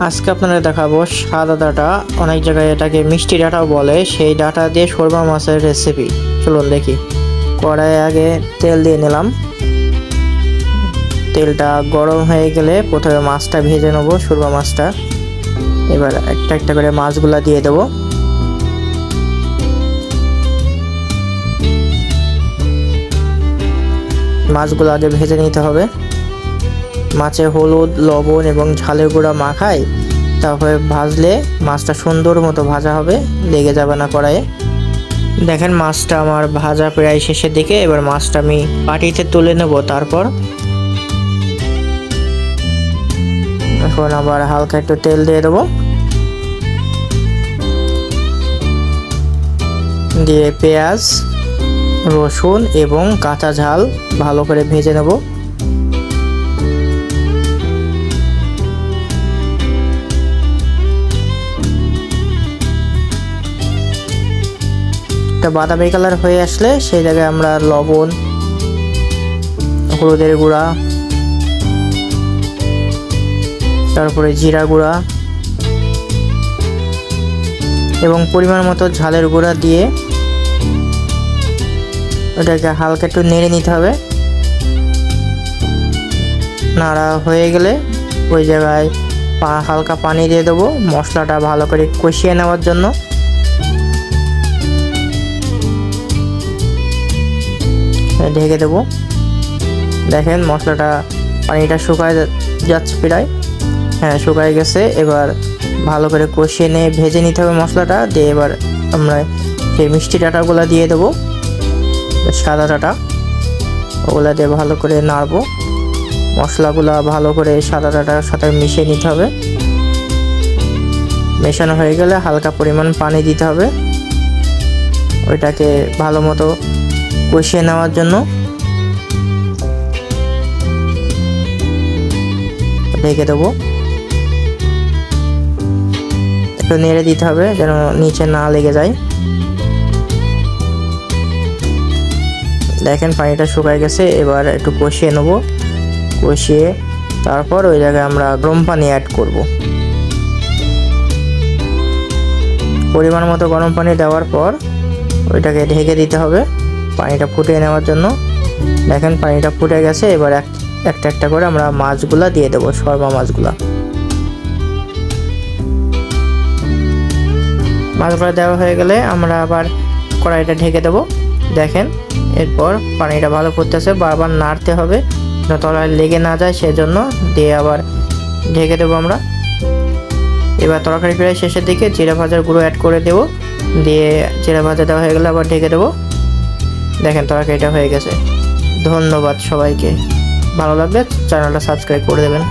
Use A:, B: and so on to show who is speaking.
A: আজকে আপনাদের দেখাবো সাদা ডাঁটা, অনেক জায়গায় এটাকে মিষ্টি ডাঁটাও বলে, সেই ডাঁটা দিয়ে শোরবা মাছের রেসিপি। চলুন দেখি। কড়াইয়ে আগে তেল দিয়ে নিলাম। তেলটা গরম হয়ে গেলে প্রথমে মাছটা ভেজে নেবো, শোরবা মাছটা। এবার একটা একটা করে মাছগুলা দিয়ে দেবো। মাছগুলো আগে ভেজে নিতে হবে। মাছে হলুদ, লবণ এবং ঝালের গুঁড়া মাখাই, তারপরে ভাজলে মাছটা সুন্দর মতো ভাজা হবে, লেগে যাবে না কড়াইয়ে। দেখেন মাছটা আমার ভাজা প্রায় শেষের দিকে। এবার মাছটা আমি বাটিতে তুলে নেব। তারপর এখন আবার হালকা একটু তেল দিয়ে দেবো, দিয়ে পেঁয়াজ, রসুন এবং কাঁচা ঝাল ভালো করে ভেজে নেব। একটা বাদামি কালার হয়ে আসলে সেই জায়গায় আমরা লবণ, হলুদের গুঁড়া, তারপরে জিরা গুঁড়া এবং পরিমাণ মতো ঝালের গুঁড়া দিয়ে ওটাকে হালকা একটু নেড়ে নিতে হবে। নাড়া হয়ে গেলে ওই জায়গায় হালকা পানি দিয়ে দেবো, মশলাটা ভালো করে কষিয়ে নেওয়ার জন্য। ঢেকে দেবো। দেখেন মশলাটা, পানিটা শুকায় যাচ্ছে প্রায়। হ্যাঁ, শুকায় গেছে। এবার ভালো করে কষিয়ে নিয়ে ভেজে নিতে হবে মশলাটা দিয়ে। এবার আমরা সেই মিষ্টি ডাঁটাগুলো দিয়ে দেবো, সাদা ডাঁটা, ওগুলা দিয়ে ভালো করে নাড়বো। মশলাগুলা ভালো করে সাদা ডাঁটার সাথে মিশিয়ে নিতে হবে। মেশানো হয়ে গেলে হালকা পরিমাণ পানি দিতে হবে ওইটাকে ভালো মতো কষিয়ে নেওয়ার জন্য। ঢেকে দেবো। একটু নেড়ে দিতে হবে যেন নিচে না লেগে যায়। দেখেন পানিটা শুকায় গেছে। এবার একটু কষিয়ে নেবো। কষিয়ে তারপর ওই জায়গায় আমরা গরম পানি অ্যাড করব। পরিমাণ মতো গরম পানি দেওয়ার পর ওইটাকে ঢেকে দিতে হবে পানিটা ফুটিয়ে নেওয়ার জন্য। দেখেন পানিটা ফুটে গেছে। এবার একটা একটা করে আমরা মাছগুলা দিয়ে দেবো, শোরবা মাছগুলা। মাছগুলো দেওয়া হয়ে গেলে আমরা আবার কড়াইটা ঢেকে দেবো। দেখেন এরপর পানিটা ভালো ফুটতেছে, বারবার নাড়তে হবে তলায় লেগে না যায়, সেজন্য দিয়ে আবার ঢেকে দেবো আমরা। এবার তরকারি প্রায় শেষের দিকে জিরা ভাজার গুঁড়ো অ্যাড করে দেবো, দিয়ে জিরা ভাজা দেওয়া হয়ে গেলে আবার ঢেকে দেবো। দেখেন তরকারিটা হয়ে গেছে। ধন্যবাদ সবাইকে। ভালো লাগলে চ্যানেলটা সাবস্ক্রাইব করে দেবেন।